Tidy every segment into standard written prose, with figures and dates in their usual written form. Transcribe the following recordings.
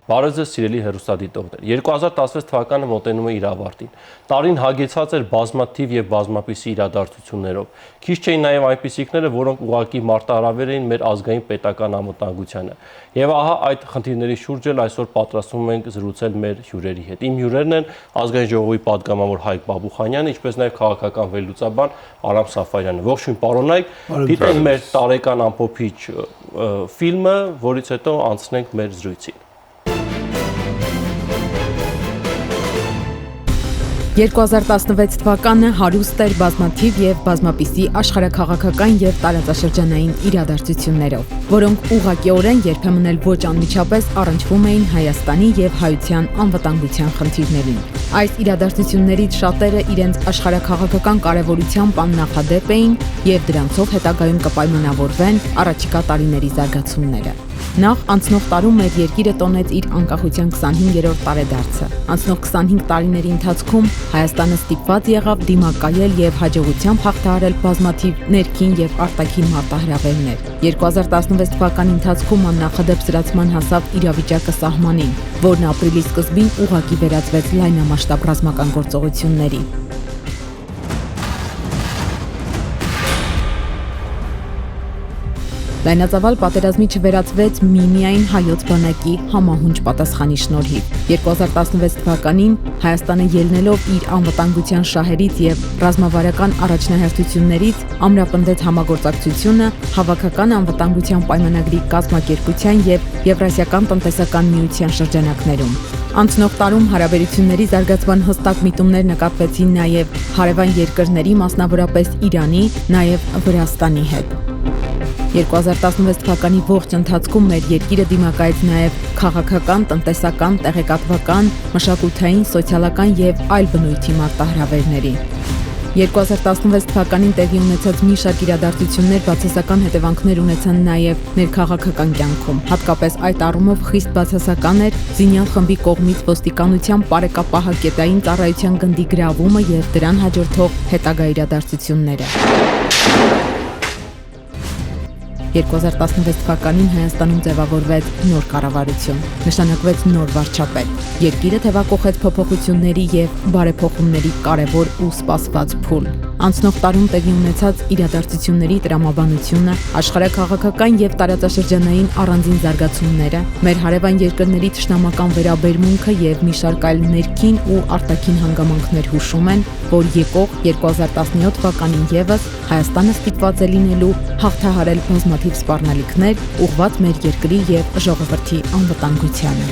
Բարև ձեզ սիրելի հեռուստադիտողներ։ 2016 թվականը մոտենում է իր ավարտին։ Տարին հագեցած էր բազմաթիվ եւ բազմապիսի իրադարձություններով։ Քիչ չէին նաեւ այնպիսիքները, որոնք ուղղակի մարտահրավեր էին մեր ազգային պետական անվտանգությանը։ Եվ ահա այդ խնդիրների շուրջ էլ այսօր պատրաստվում ենք զրուցել մեր հյուրերի հետ։ Իմ հյուրերն են Ազգային ժողովի падգամավոր Հայկ Բաբուխանյանը, ինչպես նաեւ քաղաքական վերլուծաբան Արամ Սաֆարյանը։ Ողջույն պարոնայք, դիտենք մեր տարեկան ամփոփիչ ֆիլմը, որից հետո անցնենք մեր զրույցին։ 2016 թվականը հարուստ էր բազմաթիվ եւ բազմապիսի աշխարհաքաղաքական եւ տարածաշրջանային իրադարձություններով, որոնք ուղղակիորեն երբեմն էլ ոչ անմիջապես առնչվում էին Հայաստանի եւ հայության անվտանգության խնդիրներին։ Այս իրադարձություններից շատերը իրենց աշխարհաքաղաքական կարեւորությամբ աննախադեպ էին եւ դրանցով հետագայում կպայմանավորվեն առաջիկա տարիների զարգացումները։ Նախ անցնող տարում մեր երկիրը տոնեց իր անկախության 25-րդ տարեդարձը։ Անցնող 25 տարիների ընթացքում Հայաստանը ստիպված եղավ դիմակայել եւ հաջողությամբ հաղթահարել բազմաթիվ ներքին եւ արտաքին մարտահրավերներ։ 2016 թվականի ընթացքում աննախադեպ զրացման հասավ իրավիճակը սահմանին, որն ապրիլի սկզբին ուղղակի վերածվեց լայնամասշտաբ ռազմական գործողությունների։ Լայնածավալ պատերազմի չվերածվեց միայն հայոց բանակի համահունչ պատասխանի շնորհիվ։ 2016 թվականին Հայաստանը ելնելով իր անվտանգության շահերից եւ ռազմավարական առաջնահերթություններից ամրապնդեց համագործակցությունը Հավաքական անվտանգության պայմանագրի կազմակերպության եւ Եվրասիական տնտեսական միության շրջանակներում։ Անցնող տարում հարաբերությունների զարգացման հստակ միտումներ նկատվեցին նաեւ հարևան երկրների, մասնավորապես Իրանի, նաեւ Վրաստանի հետ։ 2016 թվականի ողջ ընթացքում մեր երկիրը դիմակայեց նաև քաղաքական, տնտեսական, տեղեկատվական, մշակութային, սոցիալական եւ այլ բնույթի մարտահրավերների։ 2016 թվականին տեղի ունեցած մի շարք իրադարձություններ բացասական հետևանքներ ունեցան նաև ներքաղաքական կյանքում։ Հատկապես այդ առումով խիստ բացասական էր Զինյալ խմբի կողմից ոստիկանության պարեկապահակետային ծառայության գնդի գրավումը եւ դրան հաջորդող հետագա իրադարձությունները։ 2016 թվականին Հայաստանում ձևավորվեց նոր կառավարություն, նշանակվեց նոր վարչապետ։ Երկիրը թևակողեց փոփոխությունների եւ բարեփոխումների կարևոր ու սպասված փուլ։ Անցնող տարում տեղի ունեցած իրադարձությունների տրամաբանությունը, աշխարհաքաղաքական եւ տարածաշրջանային առանձին զարգացումները, մեր հարևան երկրների թշնամական վերաբերմունքը եւ մի շարք այլ ներքին ու արտաքին հանգամանքներ հուշում են, որ եկող 2017 թվականին եւս Հայաստանը ստիպված է լինելու հաղթահարել բազմաթիվ սպառնալիքներ ուղղված մեր երկրի եւ ժողովրդի անվտանգությանը։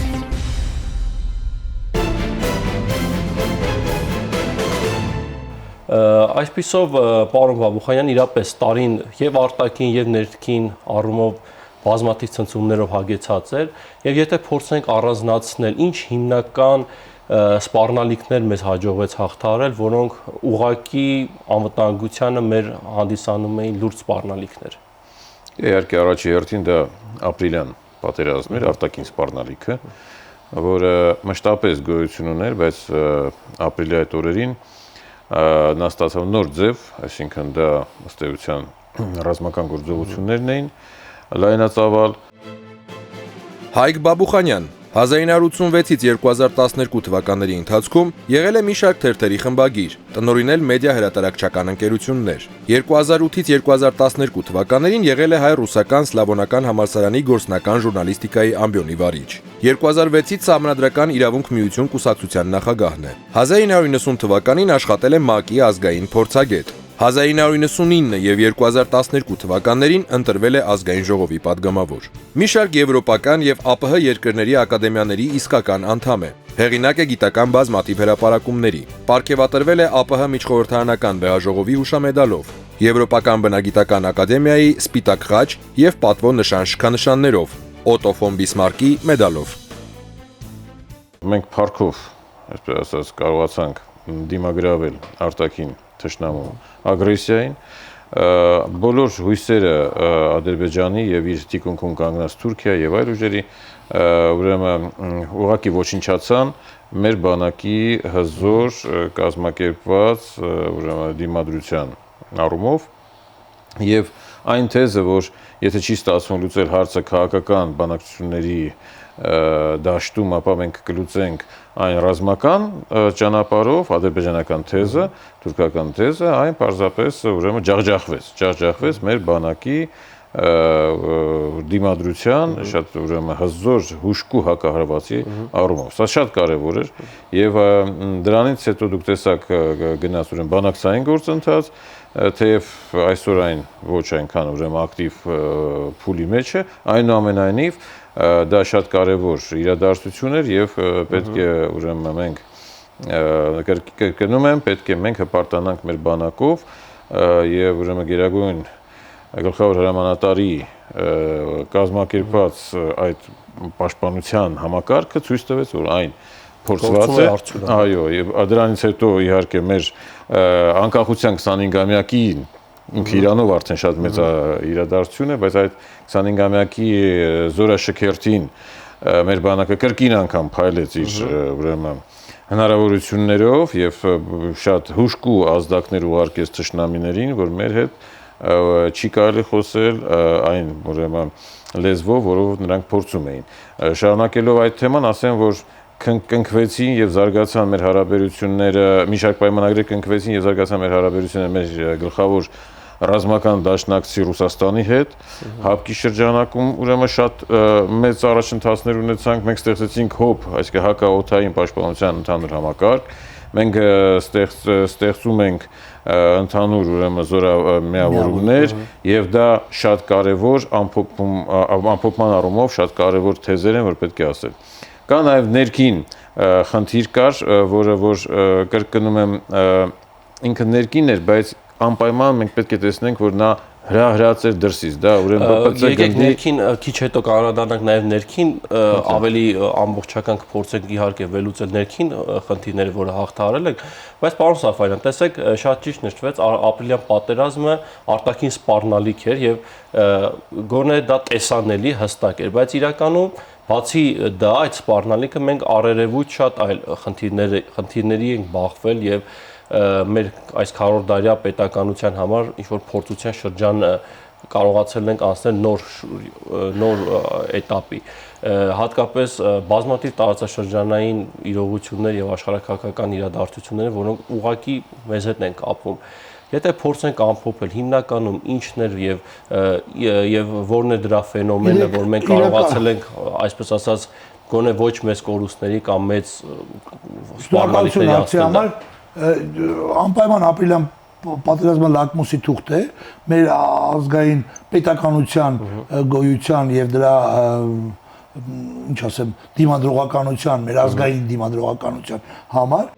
Այսպիսով, պարոն Բաբուխանյան, իրապես տարին եւ արտաքին եւ ներքին առումով բազմաթիվ ցնցումներով հագեցած էր, եւ եթե փորձենք առանձնացնել, ինչ հիմնական սպառնալիքներ մեզ հաջողվեց հաղթահարել, որոնք ուղղակի անվտանգությանը մեր հանդիսանում էին լուրջ սպառնալիքներ։ Իհարկե առաջի հերթին դա ապրիլյան պատերազմն էր, արտաքին սպառնալիքը, որը մշտապես գոյություն ուներ, բայց ապրիլի այդ օրերին նա ստացավ նոր ձև, այսինքն դա ըստ էության ռազմական գործողություններն էին, լայնածավալ։ Հայկ Բաբուխանյան 1986-ից 2012 թվականների ընթացքում եղել է մի շարք թերթերի խմբագիր, տնօրինել մեդիա հրատարակչական ընկերություններ։ 2008-ից 2012 թվականներին եղել է հայ-ռուսական սլավոնական համալսարանի գործնական ժուրնալիստիկայի ամբիոնի վարիչ։ 2006-ից Սահմանադրական իրավունք միություն կուսակցության նախագահն է։ 1990 թվականին աշխատել է ՄԱԿ-ի ազգային փորձագետ։ 1999 եւ 2012 թվականներին ընտրվել է Ազգային ժողովի падգամավոր։ Մի շարք եվրոպական եւ ԱՊՀ երկրների ակադեմիաների իսկական անդամ է։ Հեղինակ է գիտական բազմաթիվ հրապարակումների։ Պարգևատրվել է ԱՊՀ միջխորհրդարանական վեհաժողովի հուշամեդալով, Եվրոպական բնագիտական ակադեմիայի Սպիտակ խաչ եւ պատվո նշան շքանշաններով, Օտո ֆոն Բիսմարկի մեդալով։ Մենք փառքով, այսպես ասած, կարողացանք դիմագրավել արտաքին թշնամու ագրեսիային, բոլոր հույսերը Ադրբեջանի եւ իր թիկունքում կանգնած Թուրքիա եւ այլ ուժերի ուրեմն ուղղակի ոչնչացան մեր բանակի հզոր կազմակերպված ուրեմն դիմադրության առումով եւ այն թեզը, որ եթե չի ստացվում լուծել հարցը քաղաքական բանակցությունների դաշտում, ապա մենք կլուծենք այն ռազմական ճանապարհով, ադրբեջանական թեզը, թուրքական թեզը, այն պարզապես ուրեմն ջախջախվեց մեր բանակի դիմադրության շատ ուրեմն հզոր հուժկու հակահարվածի առումով։ Սա շատ կարևոր էր եւ դրանից հետո դուք տեսաք գնաց ուրեմն բանակցային գործընթաց, թեև այսօր այն ոչ այնքան ուրեմն ակտիվ փուլի մեջ է, այնուամենայնիվ դա շատ կարևոր իրադարձություն էր եւ պետք է ուրեմն մենք կրկնում եմ, պետք է մենք հպարտանանք մեր բանակով եւ ուրեմն գերագույն գլխավոր հրամանատարի կազմակերպած այդ պաշտպանության համակարգը ցույց տվեց, որ այն փորձված է, այո, եւ դրանից հետո իհարկե մեր անկախության 25-ամյակին ինքը իրանով արդեն շատ մեծ իրադարձություն է, բայց այդ 25-ամյակի զորաշքերթին մեր բանակը կրկին անգամ փայլեց իր ուրեմն հնարավորություններով եւ շատ հուժկու ազդակներ ուղարկեց թշնամիներին, որ մեր հետ չի կարելի խոսել այն ուրեմն լեզվով, որով նրանք փորձում էին։ Շարունակելով այդ թեման, ասեմ, որ կնքվեցին եւ զարգացան մեր հարաբերությունները, մի շարք պայմանագրեր կնքվեցին եւ զարգացան մեր հարաբերությունները մեր գլխավոր ռազմական դաշնակցի Ռուսաստանի հետ, հապկի շրջանակում ուրեմն շատ մեծ առաջընթացներ ունեցանք, մենք ստեղծեցինք ՀՕՊ, այսինքն հակաօդային պաշտպանության ընդհանուր համակարգ, մենք ստեղծում ենք ընդհանուր ուրեմն զորամիավորումներ եւ դա շատ կարեւոր ամփոփման առումով շատ կարեւոր թեզեր են, որ պետք է ասել։ Կա նաեւ ներքին խնդիր կար, որը որ կրկնում եմ ինքը ներքին էր, բայց անպայման մենք պետք է տեսնենք, որ նա հրահրած էր դրսից, դա ուրեմն եկեք ներքին քիչ հետո կանոնադառնանք նաև ներքին ավելի ամբողջական կփորձենք իհարկե վերլուծել ներքին խնդիրները, որը հաղթահարել ենք, բայց պարոն Սաֆարյան, տեսեք, շատ ճիշտ նշվեց, ապրիլյան պատերազմը արտաքին սպառնալիք էր եւ գոնե դա տեսանելի հստակ էր, բայց իրականում բացի դա այդ սպառնալիքը մենք առերևույթ շատ այլ խնդիրների ենք բախվել եւ մեր այս 40-դարյա պետականության համար ինչ-որ փորձության շրջան կարողացել ենք անցնել նոր էտապի, հատկապես բազմաթիվ տարածաշրջանային իրողություններ եւ աշխարհաքաղաքական իրադարձություններ, որոնք ուղղակի մեզ հետ են կապվում։ Եթե փորձենք ամփոփել հիմնականում ինչն էր եւ որն է դրա ֆենոմենը, որ մենք կարողացել ենք, այսպես ասած, գոնե ոչ մեծ կորուստների կամ մեծ սպառնալիքների հասնել, անպայման ապրիլյան պատերազմը լակմուսի թուղթ է մեր ազգային պետականության գոյության եւ դրա ինչ ասեմ դիմադրողականության, մեր ազգային դիմադրողականության համար։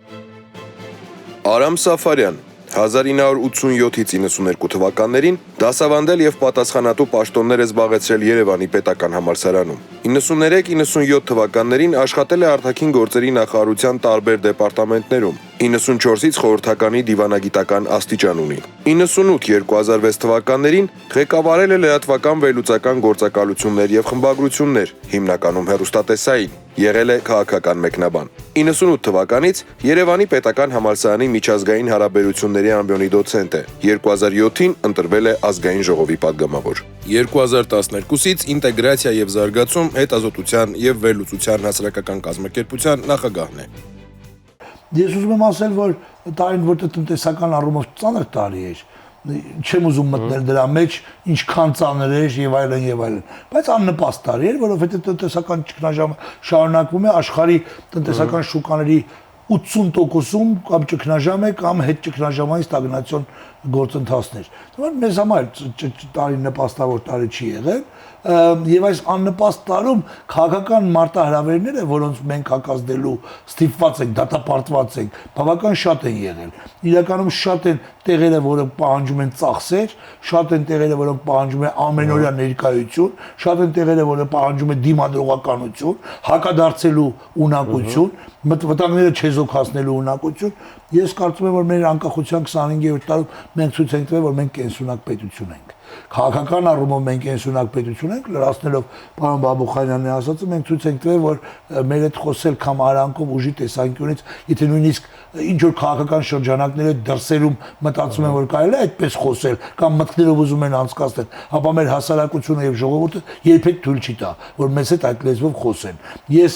Արամ Սաֆարյան 1987-ից 92 թվականներին դասավանդել եւ պատասխանատու պաշտոններ է զբաղեցրել Երևանի պետական համալսարանում։ 93-97 թվականներին աշխատել է արտաքին գործերի նախարարության տարբեր դեպարտամենտներում։ 94-ից խորհրդականի դիվանագիտական աստիճան ունի։ 98-2006 թվականներին ղեկավարել է լրատվական վերլուծական գործակալություններ եւ խմբագրություններ, հիմնականում հեռուստատեսային, եղել է քաղաքական մեկնաբան։ 98 թվականից Երևանի պետական համալսարանի միջազգային հարաբերությունների ամբիոնի դոցենտ է։ 2007-ին ընտրվել է ազգային ժողովի падգամավոր։ 2012-ից ինտեգրացիա եւ զարգացում հետազոտության եւ վերլուծության հասարակական կազմակերպության նախագահն է։ Ես ուզում եմ ասել, որ տարին, որտեղ տնտեսական առումով ծանր տարի էր, չեմ ուզում մտնել դրա մեջ, ինչքան ծանր էր եւ այլն, բայց աննպաստ տարի էր, որովհետեւ տնտեսական ճգնաժամը շարունակվում է, աշխարհի տնտեսական շուկաների 80%-ում կամ ճգնաժամ է կամ հետ ճգնաժամային ստագնացիոն գործընթացներ։ Դրանց մեզ համար տարի նպաստավոր տարի չի եղել, եւ այս աննպաստ տարում քաղաքական մարտահրավերները, որոնց մենք հակազդելու ստիպված ենք, դատապարտված ենք, բավական շատ են եղել։ Իրականում շատ են տեղերը, որոնք պահանջում են ծախսեր, շատ են տեղերը, որոնք պահանջում են ամենօրյա ներկայություն, շատ են տեղերը, որոնք պահանջում են դիմադրողականություն, հակադարձելու ունակություն, վտանգները չեզոքացնելու ունակություն։ Ես կարծում եմ, որ մեր անկախության 25-րդ տարում մենք ցույց ենք տվել, որ մենք կենսունակ պետություն ենք։ Քաղաքական առումով մենք այնսունակ պետություն ենք, լրացնելով պարոն Բաբուխանյանի ասածը, մենք ցույց ենք տվել, որ մեր այդ խոսել կամ արանքով ուժի տեսանկյունից, եթե նույնիսկ ինչ որ քաղաքական շրջանակները դրսերում մտածում են, որ կարելի է այդպես խոսել կամ մտքներով ուզում են անցկացնել, ապա մեր հասարակությունը եւ ժողովուրդը երբեք թույլ չի տա, որ մեզ հետ այդ լեզվով խոսեն։ Ես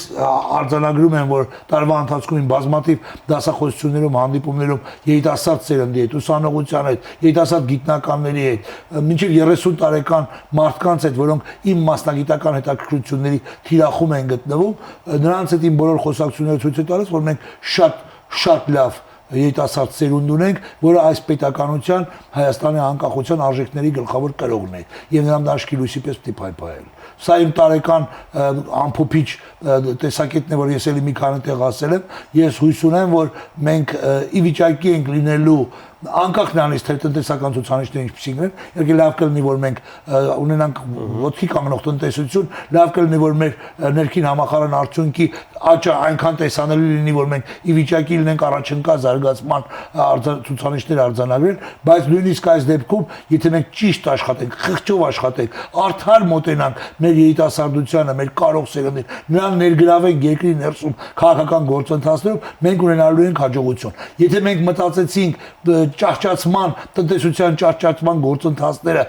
արձանագրում եմ, որ տարվա ընթացքում բազմաթիվ դասախոսություններում, հանդիպումներում երիտասարդ սերնդի հետ, ուսանողության հետ, երիտասարդ գիտնականների հետ, մինչև 30 տարեկան մարդկանց հետ, որոնք իմ մասնագիտական հետաքրքրությունների թիրախում են գտնվում, նրանց հետ իմ բոլոր խոսակցությունները ցույց է տալիս, որ մենք շատ լավ երիտասարդ սերունդ ունենք, որը այս պետականության Հայաստանի անկախության արժեքների գլխավոր կրողն է եւ նրան դաշկի լույսի պես պիտի փայփայել։ Սա իմ տարեկան ամփոփիչ տեսակետն է, որ ես էլի մի քանի տեղ ասել եմ, ես հույս ունեմ, որ մենք ի վիճակի ենք լինելու անկախ նրանից թե տնտեսական ցուցանիշները ինչպիսին են, իհարկե լավ կլինի, որ մենք ունենանք ոտքի կանգնող տնտեսություն, լավ կլինի, որ մեր ներքին համախառն արդյունքի աճը այնքան տեսանելի լինի, որ մենք ի վիճակի լինենք առաջընկա զարգացման ցուցանիշներ արձանագրել, բայց նույնիսկ այս դեպքում, եթե մենք ճիշտ աշխատենք, խղճով աշխատենք, արդար մոտենանք մեր երիտասարդությանը, մեր կարող սերնդին, նրան ներգրավենք երկրի ներսում քաղաքական գործընթացներում, մենք ունենալու ենք հաջողություն։ Եթե մենք մտածեցինք ճահճացման, տնտեսության ճահճացման գործընթացները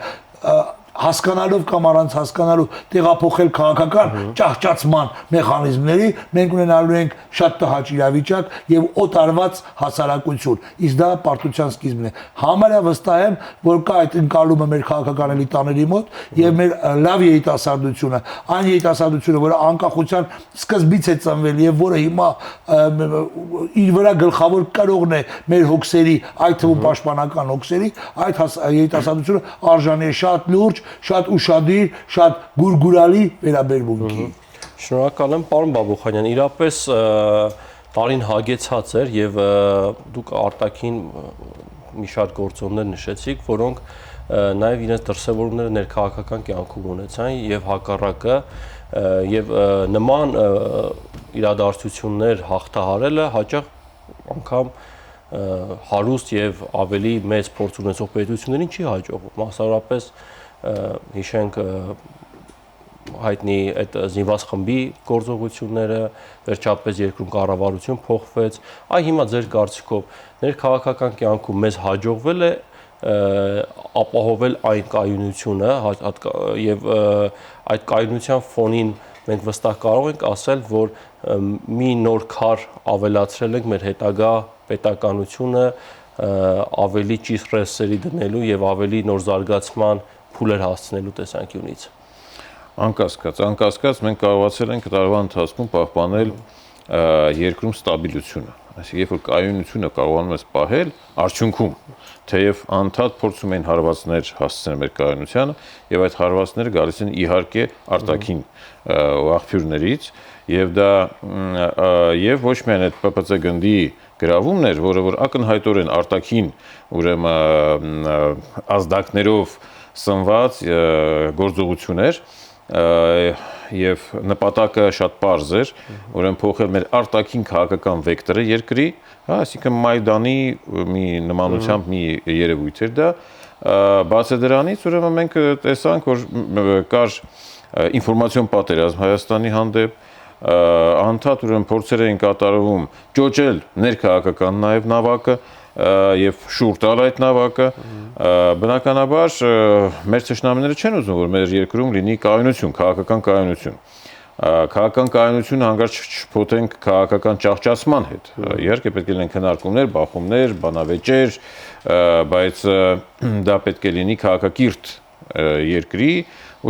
հասկանալով կամ առանց հասկանալու տեղափոխել քաղաքական ճահճացման մեխանիզմների, մենք ունենալու ենք շատ տհաճ իրավիճակ եւ օտարված հասարակություն։ Իսկ դա պարտության սկիզբն է։ Համարյա վստահ եմ, որ կա այդ ընկալումը մեր քաղաքական էլիտաների մոտ եւ մեր լավ երիտասարդությունը, այն երիտասարդությունը, որը անկախության սկզբից է ծնվել եւ որը հիմա իր վրա գլխավոր կրողն է մեր հոգսերի, այդ թվում պաշտպանական հոգսերի, այդ երիտասարդությունը արժանի է շատ լուրջ, շատ ուշադիր, շատ գուրգուրալի վերաբերմունքի։ Շնորհակալ եմ, պարոն Բաբուխանյան, իրապես տարին հագեցած էր եւ դուք արտաքին մի շարք գործոններ նշեցիք, որոնք նաեւ իրենց դրսևորումները ներքաղաքական կյանքում ունեցան եւ հակառակը եւ նման իրադարձություններ հաղթահարելը հաճախ անգամ հարուստ եւ ավելի մեծ փորձ ունեցող պետություններին չի հաջողվում, մասնավորապես հիշենք հայտնի այդ զինված խմբի գործողությունները, վերջապես երկրում կառավարություն փոխվեց, այ հիմա ձեր կարծիքով ներքաղաքական կյանքում մեզ հաջողվել է ապահովել այն կայունությունը եւ այդ կայունության ֆոնին մենք վստահ կարող ենք ասել, որ մի նոր քար ավելացրել ենք մեր հետագա պետականությունը ավելի ճիշտ ռեսերի դնելու եւ ավելի նոր զարգացման փուլեր հասցնելու տեսանկյունից։ Անկասկած մենք կարողացել ենք տարվա ընթացքում պահպանել երկրում ստաբիլությունը։ Այսինքն, երբ որ կայունությունը կարողանում ես պահել, արդյունքում թեև անդադ փորձում են հարվածներ հասցնել մեր կայունությանը, եւ այդ հարվածները գալիս են իհարկե արտաքին աղբյուրներից, եւ դա եւ ոչ միայն այդ ՊՊՑ գնդի գրավումներ, որը որ ակնհայտորեն արտաքին ուրեմն ազդակներով սնված գործողություններ եւ նպատակը շատ պարզ էր, ուրեմն փոխել մեր արտաքին քաղաքական վեկտորը երկրի, այսինքն Մայդանի մի նմանությամբ մի երևույթ էր դա, բացի դրանից ուրեմն մենք տեսանք, որ կար ինֆորմացիոն պատերազմ Հայաստանի հանդեպ, անդադ ուրեմն փորձեր էին կատարվում ճոճել ներքաղաքական նաեւ նավակը եւ շուռ տալ այդ նավակը, բնականաբար մեր ճշնամիները չեն ուզում, որ մեր երկրում լինի կայունություն, քաղաքական կայունություն։ Քաղաքական կայունությունը հանգարց չփոթենք քաղաքական ճահճացման հետ։ Իհարկե պետք է լինեն քննարկումներ, բախումներ, բանավեճեր, բայց դա պետք է լինի քաղաքակիրթ երկրի,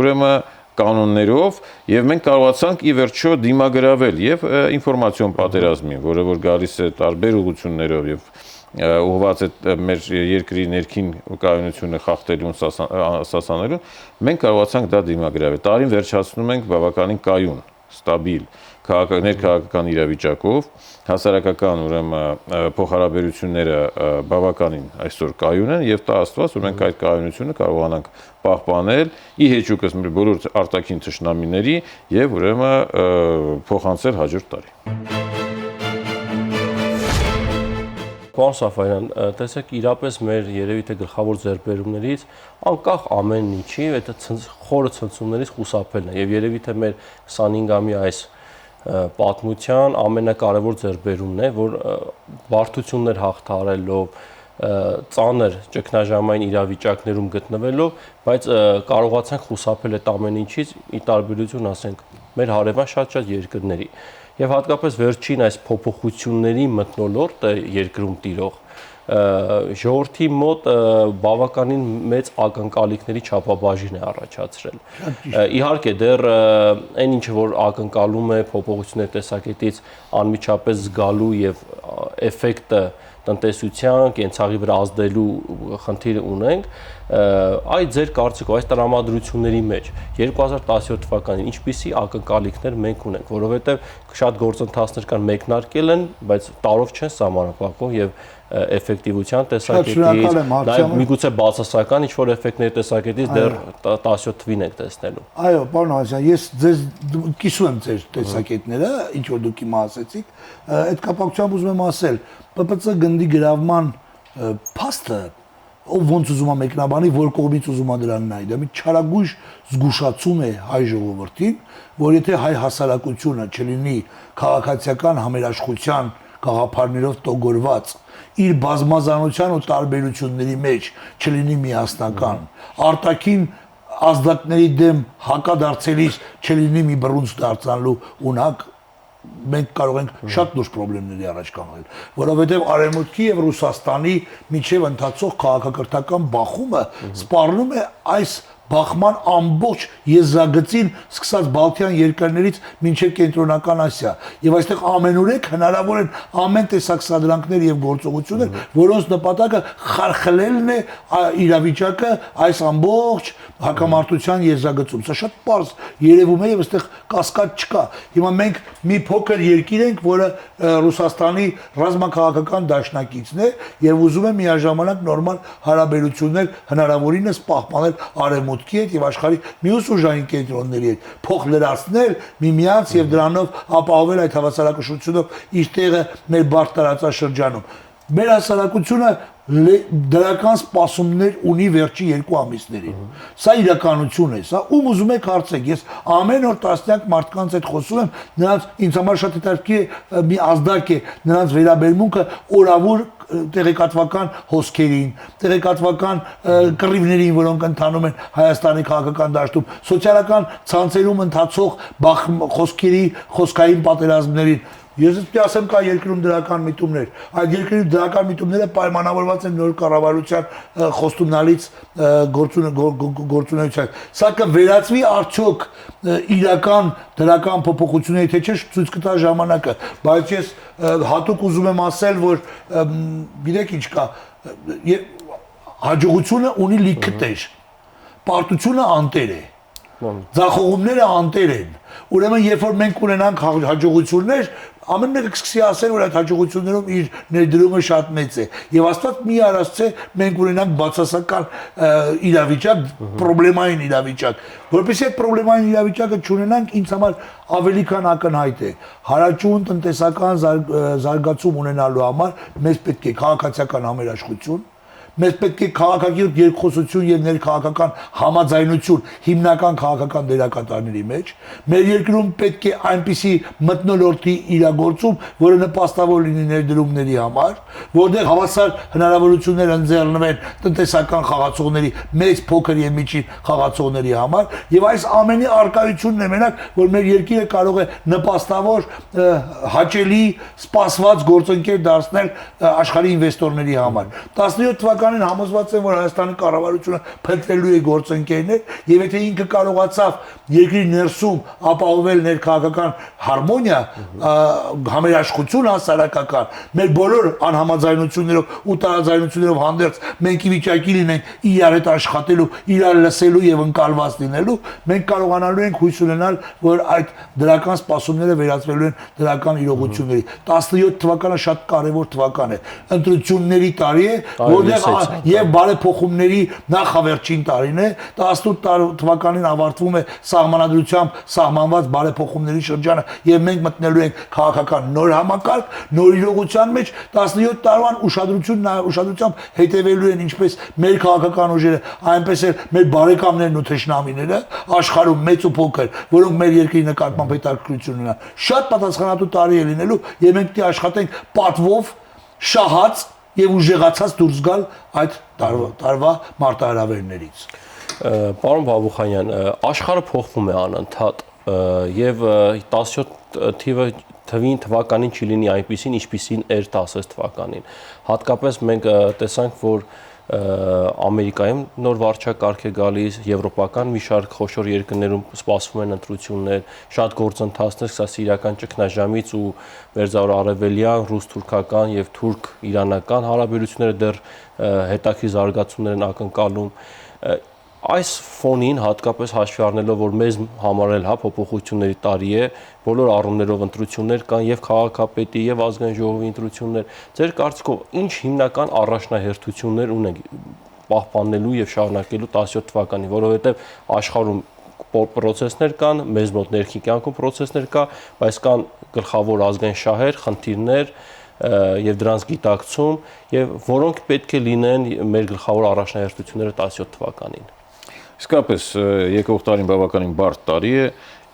ուրեմն կանոններով, եւ մենք կարողացանք ի վերջո դիմագրավել եւ ինֆորմացիոն պատերազմին, որը որ գալիս է տարբեր ուղղություններով եւ ուղղված է մեր երկրի ներքին կայունությունը խախտելուն, սասանելուն, մենք կարողացանք դա դիմագրավել։ Տարին վերջացնում ենք բավականին կայուն, ստաբիլ ներքաղաքական իրավիճակով, հասարակական ուրեմն փոխհարաբերությունները բավականին այսօր կայուն են եւ տա Աստված, որ մենք այդ կայունությունը կարողանանք պահպանել ի հեճուկս մեր բոլոր արտաքին թշնամիների եւ ուրեմն փոխանցել հաջորդ տարի։ Պարոն Սաֆարյան, տեսեք, իրապես մեր երևի թե գլխավոր ձեռքբերումներից անկախ ամեն ինչի, այդ խորը ցնցումներից խուսափելն է եւ երևի թե մեր 25-ամյա այս պատմության ամենակարևոր ձեռքբերումն է, որ բարդություններ հաղթահարելով, ծանր ճգնաժամային իրավիճակներում գտնվելով, բայց կարողացանք խուսափել այդ ամեն ինչից՝ ի տարբերություն, ասենք, մեր հարևան շատ երկրների։ Եվ հատկապես վերջին այս փոփոխությունների մթնոլորտը երկրում տիրող ժողովրդի մոտ բավականին մեծ ակնկալիքների չափաբաժին է առաջացրել։ Իհարկե, դեռ այն ինչը որ ակնկալում է փոփոխությունների տեսակետից անմիջապես զգալու եւ էֆեկտը տնտեսության, կենցաղի վրա ազդելու խնդիր ունենք, այդ ձեր կարծիքով այս տրամադրությունների մեջ 2017 թվականին ինչպիսի ակնկալիքներ մենք ունենք, որովհետև շատ գործընթացներ կան մեկնարկել են, բայց տարով չեն սահմանափակվում եւ էֆեկտիվության տեսակետից, նաեւ միգուցե բացասական ինչ-որ էֆեկտների տեսակետից դեռ 17 թվին եք տեսնելու։ Այո, պարոն Հասյան, ես ձեզ կիսում եմ ձեր տեսակետները, ինչ որ դուք հիմա ասեցիք, այդ կապակցությամբ ուզում եմ ասել, ՊՊՑ գնդի գրավման փաստը ով ոնց ուզում է մեկնաբանի, որ կողմից ուզում է դրան նայ, դա մի չարագույժ զգուշացում է հայ ժողովրդին, որ եթե հայ հասարակությունը չլինի քաղաքացիական համերաշխության գաղափարներով տոգորված, իր բազմազանության ու տարբերությունների մեջ չլինի միասնական, արտաքին ազդակների դեմ հակադարձելիս չլինի մի բռունց դարձնալու ունակ, մենք կարող ենք շատ լուրջ խնդիրների առաջ կանգնել, որովհետև Արևմուտքի եւ Ռուսաստանի միջև ընթացող քաղաքակրթական բախումը սպառնում է այս բախման ամբողջ եզրագծին, սկսած Բալթյան երկրներից մինչև Կենտրոնական Ասիա, եւ այստեղ ամենուրեք հնարավոր են ամեն տեսակ սադրանքներ եւ գործողություններ, որոնց նպատակը խարխլելն է իրավիճակը այս ամբողջ հակամարտության եզրագծում։ Սա շատ պարզ երևում է եւ այստեղ կասկած չկա։ Հիմա մենք մի փոքր երկիր ենք, որը Ռուսաստանի ռազմաքաղաքական դաշնակիցն է եւ ուզում է միաժամանակ նորմալ հարաբերություններ հնարավորինս պահպանել Արևմուտքի հետ եւ աշխարհի մյուս ուժային կենտրոնների հետ, փոխ լրացնել միմյանց եւ դրանով ապահովել այդ հավասարակշռությունով իր տեղը մեր բարդ տարածաշրջանում։ Մեր հասարակությունը դրական սպասումներ ունի վերջի 2 ամիսներին։ Սա իրականություն է, սա ում ուզում եք հարցեք։ Ես ամեն օր տասնյակ մարդկանց հետ խոսում եմ, նրանց ինձ համար շատ հետաքրքիր է մի ազդակ է նրանց վերաբերմունքը օրավոր տեղեկատվական հոսքերին, տեղեկատվական կռիվներին, որոնք ընթանում են Հայաստանի քաղաքական դաշտում, սոցիալական ցանցերում ընթացող խոսքերի, խոսքային պատերազմներին։ Ես պետք է ասեմ, կա երկրում դրական միտումներ։ Այդ երկրի դրական միտումները պայմանավորված են նոր կառավարության խոստումնալից գործունեությամբ։ Սա կվերածվի արդյոք իրական դրական փոփոխությունների, թե չէ ցույց կտա ժամանակը, բայց ես հատուկ ուզում եմ ասել, որ գիտեք ինչ կա, հաջողությունը ունի լիքը տեր, պարտությունը անտեր է, ձախողումները անտեր են։ Ուրեմն երբ որ մենք ունենանք հաջողություններ, ամեն մեկը կսկսի ասել, որ այդ հաջողություններում իր ներդրումը շատ մեծ է։ Եվ Աստված մի արածե մենք ունենանք բացասական իրավիճակ, պրոբլեմային իրավիճակ, որովհետեւ այդ պրոբլեմային իրավիճակը չունենանք, ինձ համար ավելի քան ակնհայտ է։ Հարաճուն տնտեսական զարգացում ունենալու համար մեզ պետք է քաղաքացիական համերաշխություն, մեզ պետք է քաղաքակիրթ երկխոսություն եւ ներքաղաքական համաձայնություն հիմնական քաղաքական դերակատարների մեջ։ Մեր երկրում պետք է այնպիսի մթնոլորտի իրագործում, որը նպաստավոր լինի ներդրումների համար, որտեղ հավասար հնարավորություններ ընձեռնվեն տնտեսական խաղացողների, մեծ, փոքր եւ միջին խաղացողների համար, եւ այս ամենի արկայությունն է մենակ, որ մեր երկիրը կարող է նպաստավոր, հաճելի, սպասված գործընկեր դարձնել աշխարհի ինվեստորների համար։ 17 թվականին համոզված եմ, որ Հայաստանի կառավարությունը փնտրելու է գործընկերներ, եւ եթե ինքը կարողացավ երկրի ներսում ապահովել ներքաղաքական հարմոնիա, համերաշխություն հասարակական, մեր բոլոր անհամաձայնություններով ու տարաձայնություններով հանդերձ մենք ի վիճակի լինենք իրար հետ աշխատելու, իրար լսելու եւ ընկալված լինելու, մենք կարողանալու ենք հույս ունենալ, որ այդ դրական սպասումները վերածվելու են դրական իրողությունների։ 17 թվականը շատ կարևոր թվական է, ընտրությունների տարի է, որտեղ եւ բարեփոխումների նախավերջին տարին է, 18 թվականին ավարտվում է սահմանադրությամբ սահմանված բարեփոխումների շրջանը եւ մենք մտնելու ենք քաղաքական նոր համակարգ, նոր իրողության մեջ 17 տարվան ուշադրությամբ հետևելու են ինչպես մեր քաղաքական ուժերը, այնպես էլ մեր բարեկամներն ու թշնամիները աշխարհում մեծ ու փոքր, որոնք մեր երկրի նկատմամբ հետաքրքրություն ունեն։ Շատ պատասխանատու տարի է լինելու եւ մենք պետք է աշխատենք պատվով, շահած եւ ուժեղացած դուրս գալ այդ տարվա մարտահրավերներից։ Պարոն Բաբուխանյան, աշխարհը փոխվում է անընդհատ եւ 17 թվականին չի լինի այնպեսին, ինչպեսին էր 16 թվականին։ Հատկապես մենք տեսանք, որ Ամերիկայում նոր վարչակարգ է գալիս, եվրոպական մի շարք խոշոր երկրներում սպասվում են ընտրություններ, շատ գործընթացներ, սա սիրիական ճգնաժամից ու մերձավոր արևելյան, ռուս-թուրքական եւ թուրք-իրանական հարաբերությունները դեռ հետաքրքիր զարգացումներ են ակնկալում։ Այս ֆոնին հատկապես հաշվի առնելով, որ մեզ համար էլ փոփոխությունների տարի է, բոլոր առումներով ընտրություններ կան եւ քաղաքապետի եւ ազգային ժողովի ընտրություններ, ձեր կարծիքով ինչ հիմնական առաջնահերթություններ ունենք պահպանելու եւ շարունակելու 17 թվականին, որովհետեւ աշխարհում պրոցեսներ կան, մեզ մոտ ներքին կյանքում պրոցեսներ կա, բայց կան գլխավոր ազգային շահեր, խնդիրներ եւ դրանց գիտակցում եւ որոնք պետք է լինեն մեր գլխավոր առաջնահերթությունները 17 թվականին։ Իսկապես եկող տարին բավականին բարդ տարի է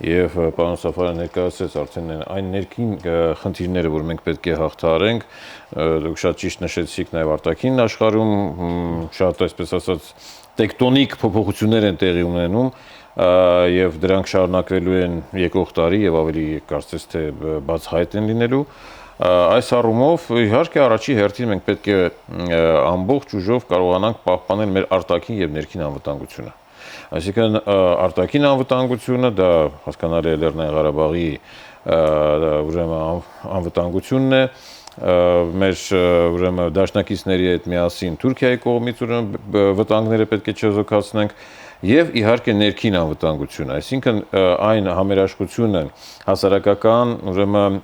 եւ պարոն Սաֆարյանը ներկայացրեց արդեն այն ներքին խնդիրները, որ մենք պետք է հաղթահարենք, դուք շատ ճիշտ նշեցիք նաեւ արտաքին աշխարհում շատ այսպես ասած տեկտոնիկ փոփոխություններ են տեղի ունենում եւ դրանք շարունակվելու են եկող տարի եւ ավելի կարծես թե բացահայտ են լինելու։ Այս առումով իհարկե առաջի հերթին մենք պետք է ամբողջ ուժով կարողանանք պահպանել մեր արտաքին եւ ներքին անվտանգությունը։ Այսինքն արտաքին անվտանգությունը դա հասկանալի է Լեռնային Ղարաբաղի ուրեմն անվտանգությունն է, մեր ուրեմն դաշնակիցների հետ միասին Թուրքիայի կողմից ուրեմն վտանգները պետք է չզոքացնենք եւ իհարկե ներքին անվտանգությունը, այսինքն այն համերաշխությունը հասարակական ուրեմն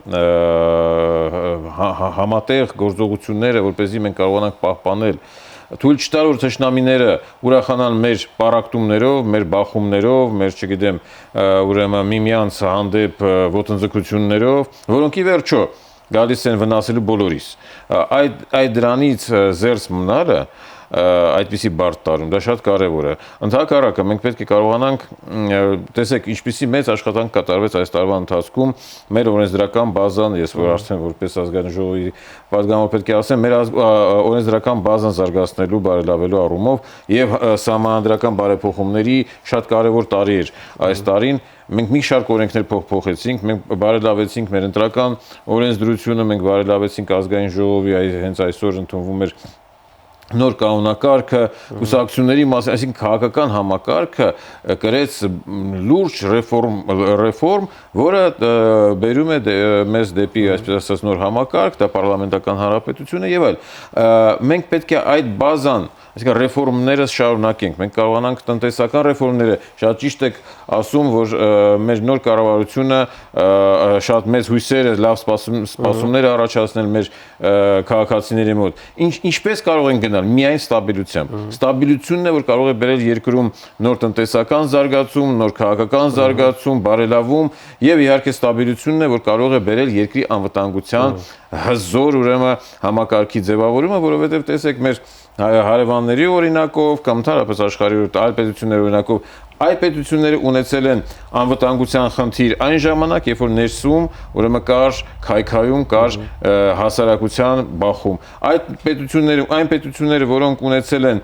համատեղ գործողությունները, որպեսզի մենք կարողանանք պահպանել թույլ չտալ որ թշնամիները ուրախանան մեր պարակտումներով, մեր բախումներով, մեր չգիտեմ ուրեմն միմյանց հանդեպ ոտնձգություններով, որոնք ի վերջո գալիս են վնասելու բոլորիս։ Այդ դրանից զերծ մնալը այդպիսի բարդ տարում, դա շատ կարևոր է։ Ընդհակառակը մենք պետք է կարողանանք, տեսեք, ինչպիսի մեծ աշխատանք կատարվեց այս տարվա ընթացքում մեր օրենսդրական բազան, ես որ արդեն որպես ազգային ժողովի պատգամավոր պետք է ասեմ, մեր օրենսդրական բազան զարգացնելու, բարելավելու առումով եւ սահմանադրական բարեփոխումների շատ կարևոր տարի էր այս տարին։ Մենք մի շարք օրենքներ փոխեցինք, մենք բարելավեցինք մեր ընտրական օրենսդրությունը, մենք բարելավեցինք ազգային ժողովի հենց այսօր ընդունվում էր նոր կանոնակարգը, կուսակցությունների մասին, այսինքն քաղաքական համակարգը կրեց լուրջ ռեֆորմ, որը բերում է մեզ դեպի այսպես ասած նոր համակարգ, դա պարլամենտական հանրապետություն է եւ այլ։ Մենք պետք է այդ բազան, այսինքն ռեֆորմները շարունակենք, մենք կարողանանք տնտեսական ռեֆորմները, շատ ճիշտ եք ասում, որ մեր նոր կառավարությունը շատ մեծ հույսեր է, լավ սպասումներ առաջացնել մեր քաղաքացիների մոտ։ Ինչպես կարող են գնալ միայն ստաբիլությամբ։ Ստաբիլությունն է, որ կարող է բերել երկրում նոր տնտեսական զարգացում, նոր քաղաքական զարգացում, բարելավում եւ իհարկե ստաբիլությունն է, որ կարող է բերել երկրի անվտանգության հզոր ուրեմն համակարգի ձևավորումը, որովհետեւ տեսեք մեր հարևանների օրինակով կամ ընդհանրապես աշխարհի այլ պետությունների օրինակով այդ պետությունները ունեցել են անվտանգության խնդիր այն ժամանակ, երբ որ ներսում ուրեմն կար քայքայում, կար հասարակության բախում։ Այն պետությունները, որոնք ունեցել են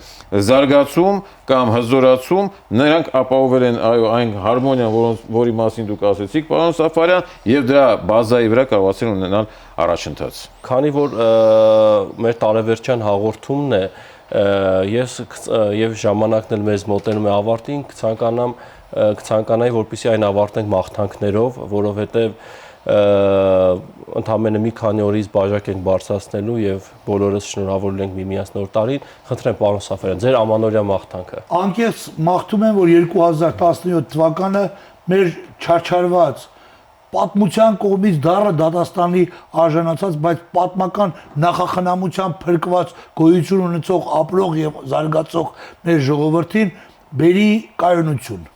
զարգացում կամ հզորացում, նրանք ապահովել են այն հարմոնիան, որի մասին դուք ասեցիք, պարոն Սաֆարյան, եւ դրա բազայի վրա կարողացել ունենալ առաջընթաց։ Քանի որ մեր տարեվերջյան հաղորդումն է, եւ ժամանակն էլ մեզ մոտենում է ավարտին, կցանկանայի, որպեսզի այն ավարտենք մաղթանքներով, որովհետեւ ընդամենը մի քանի օրից բաժակ ենք բարձրացնելու եւ բոլորս շնորհավորել ենք միմյանց նոր տարին։ Խնդրեմ պարոն Սաֆարյան, ձեր ամանորյա մաղթանքը։ Անկեղծ մաղթում եմ, որ 2017 թվականը մեր չարչարված պատմության կողմից դառը դատաստանի արժանացած, բայց պատմական նախախնամության փրկված գոյություն ունեցող ապրող եւ զարգացող մեր ժողովրդին բերի կայունություն։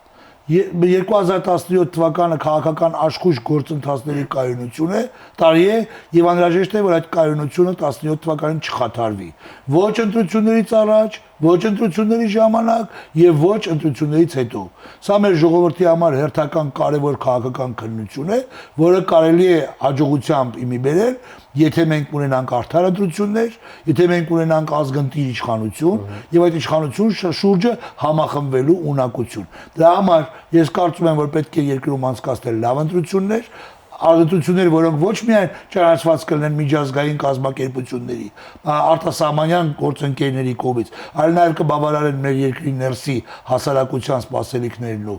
2017 թվականը քաղաքական աշխույժ գործընթացների կայունություն է, տարի է եւ անհրաժեշտ է, որ այդ կայունությունը 17 թվականին չխաթարվի։ Ոչ ընտրություններից առաջ, ոչ ընտրությունների ժամանակ եւ ոչ ընտրություններից հետո։ Սա մեր ժողովրդի համար հերթական կարևոր քաղաքական քննություն է, որը կարելի է հաջողությամբ իմի բերել, եթե մենք ունենանք արդար ընտրություններ, եթե մենք ունենանք ազգընտիր իշխանություն եւ այդ իշխանություն շուրջը համախմբվելու ունակություն։ Դրա համար ես կարծում եմ, որ պետք է երկրում անցկացնել լավ ընտրություններ, արտադրություններ, որոնք ոչ միայն ճանաչված կլինեն միջազգային կազմակերպությունների, արտասահմանյան գործընկերների կողմից, այլ նաև կբավարարեն մեր երկրի ներսի հասարակության սպասելիքներն ու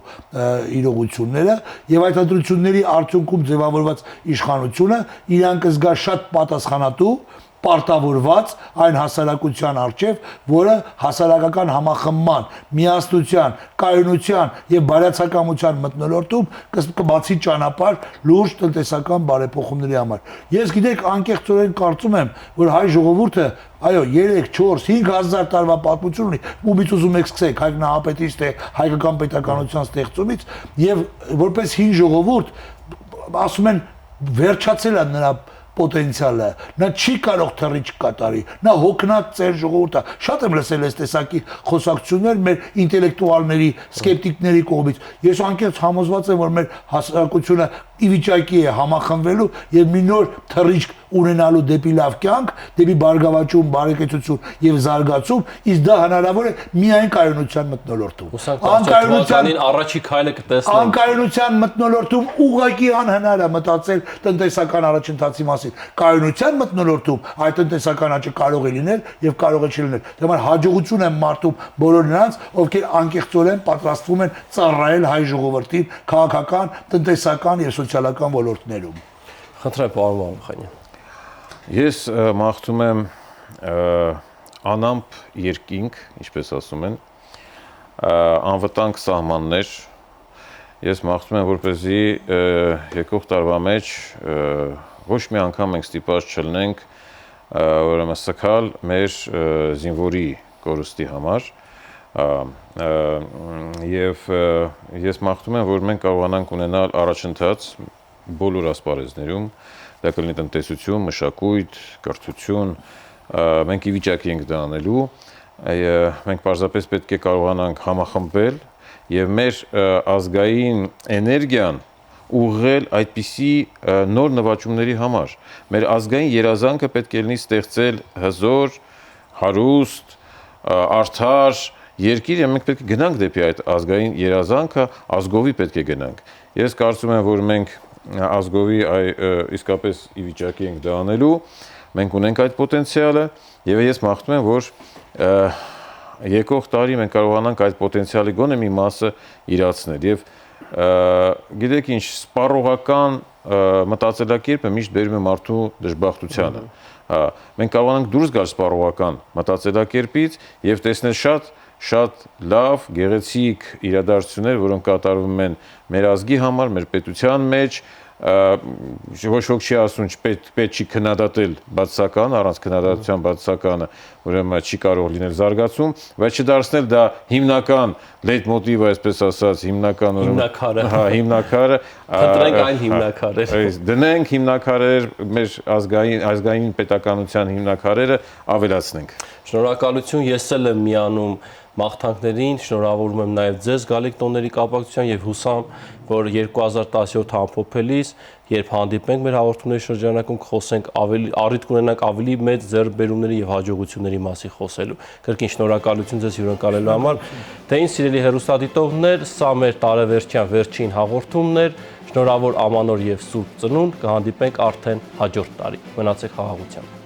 իրողությունները, եւ այդ արտադրությունների արդյունքում ձևավորված իշխանությունը իրան կզգա շատ պատասխանատու, պարտավորված այն հասարակության առջև, որը հասարակական համախմբման, միասնության, կայունության եւ բարյացակամության մթնոլորտում կբացի ճանապարհ լուրջ տնտեսական բարեփոխումների համար։ Ես գիտեք անկեղծորեն կարծում եմ, որ հայ ժողովուրդը, այո, 3, 4, 5000 տարվա պատմություն ունի, ումից ուզում եք սկսեք, հայ նահապետից թե հայկական պետականության ստեղծումից, եւ որպես հին ժողովուրդ ասում են վերջացել է նրա պոտենցիալը, նա չի կարող թռիչք կատարի, նա հոգնած ծեր ժողովուրդը։ Շատ եմ լսել այս տեսակի խոսակցություններ մեր ինտելեկտուալների, սկեպտիկների կողմից։ Ես անկեղծ համոզված եմ, որ մեր հասարակությունը ի վիճակի է համախմբվելու եւ մի նոր թռիչք ունենալու դեպի լավ կյանք, դեպի բարգավաճում, բարեկեցություն եւ զարգացում, իսկ դա հնարավոր է միայն կայունության մթնոլորտում։ Անկայունության առաջի քայլը կտեսնենք։ Անկայունության մթնոլորտում ուղղակի անհնար է մտածել տնտեսական առաջընթացի մասին։ Կայունության մթնոլորտում այդ տնտեսական աճը կարող է լինել եւ կարող է չլինել։ Դրա համար հաջողություն եմ մարտում բոլոր նրանց, ովքեր անկեղծորեն պատրաստվում են ծառայել հայ ժողովրդին քաղաքական, տնտեսական եւ սոցիալական ոլորտներում։ Խնդրեմ, պարոն Բաբուխանյան։ Ես մաղթում եմ անամպ երկինք, ինչպես ասում են, անվտանգ սահմաններ։ Ես մաղթում եմ, որպեսզի եկող տարվա մեջ ոչ մի անգամ մենք ստիպված չլինենք ուրեմն սքալ մեր զինվորի կորստի համար եւ ես մաղթում եմ, որ մենք կարողանանք ունենալ առաջընթաց բոլոր ասպարեզներում, դա կլինի տնտեսություն, մշակույթ, կրթություն, մենք ի վիճակի ենք դա անելու, մենք պարզապես պետք է կարողանանք համախմբվել եւ մեր ազգային էներգիան ուղղել այդպիսի նոր նվաճումների համար։ Մեր ազգային երազանքը պետք է լինի ստեղծել հզոր, հարուստ, արդար երկիր, եւ մենք պետք է գնանք դեպի այդ ազգային երազանքը, ազգովի պետք է գնանք։ Ես կարծում եմ, որ մենք ազգովի իսկապես ի վիճակի ենք դա անելու, մենք ունենք այդ պոտենցիալը եւ ես մաղթում եմ, որ եկող տարի մենք կարողանանք այդ պոտենցիալի գոնե մի մասը իրացնել եւ գիտեք ինչ, սպառողական մտածելակերպը միշտ բերում է մարդու դժբախտությանը։ Մենք կարողանանք դուրս գալ սպառողական մտածելակերպից եւ տեսնել շատ լավ, գեղեցիկ իրադարձություններ, որոնք կատարվում են մեր ազգի համար, մեր պետության մեջ, ոչ ոք չի ասում պետք չի քննադատել բացասական, առանց քննադատության բացասականը, ուրեմն չի կարող լինել զարգացում, բայց չդարձնել դա հիմնական լեյտմոտիվը, այսպես ասած, հիմնական հիմնակարը, Խնդրենք այն հիմնակարեր։ Դնենք հիմնակարեր, մեր ազգային պետականության հիմնակարերը ավելացնենք։ Շնորհակալություն, ես էլ եմ միանում մաղթանքներին, շնորհավորում եմ նաև ձեզ գալիք տոների կապակցության եւ հուսամ, որ 2017 ամփոփելիս, երբ հանդիպենք մեր հաղորդումների շրջանակում, խոսենք առիթ կունենանք ավելի մեծ ձեռքբերումների եւ հաջողությունների մասին խոսելու։ Կրկին շնորհակալություն ձեզ հյուրընկալելու համար։ Դե ինձ սիրելի հեռուստադիտողներ, սա մեր տարեվերջյան վերջին հաղորդումն էր։ Շնորհավոր Ամանոր եւ Սուրբ Ծնունդ, կհանդիպենք արդեն հաջորդ տարի։ Մնացեք խաղաղությամբ։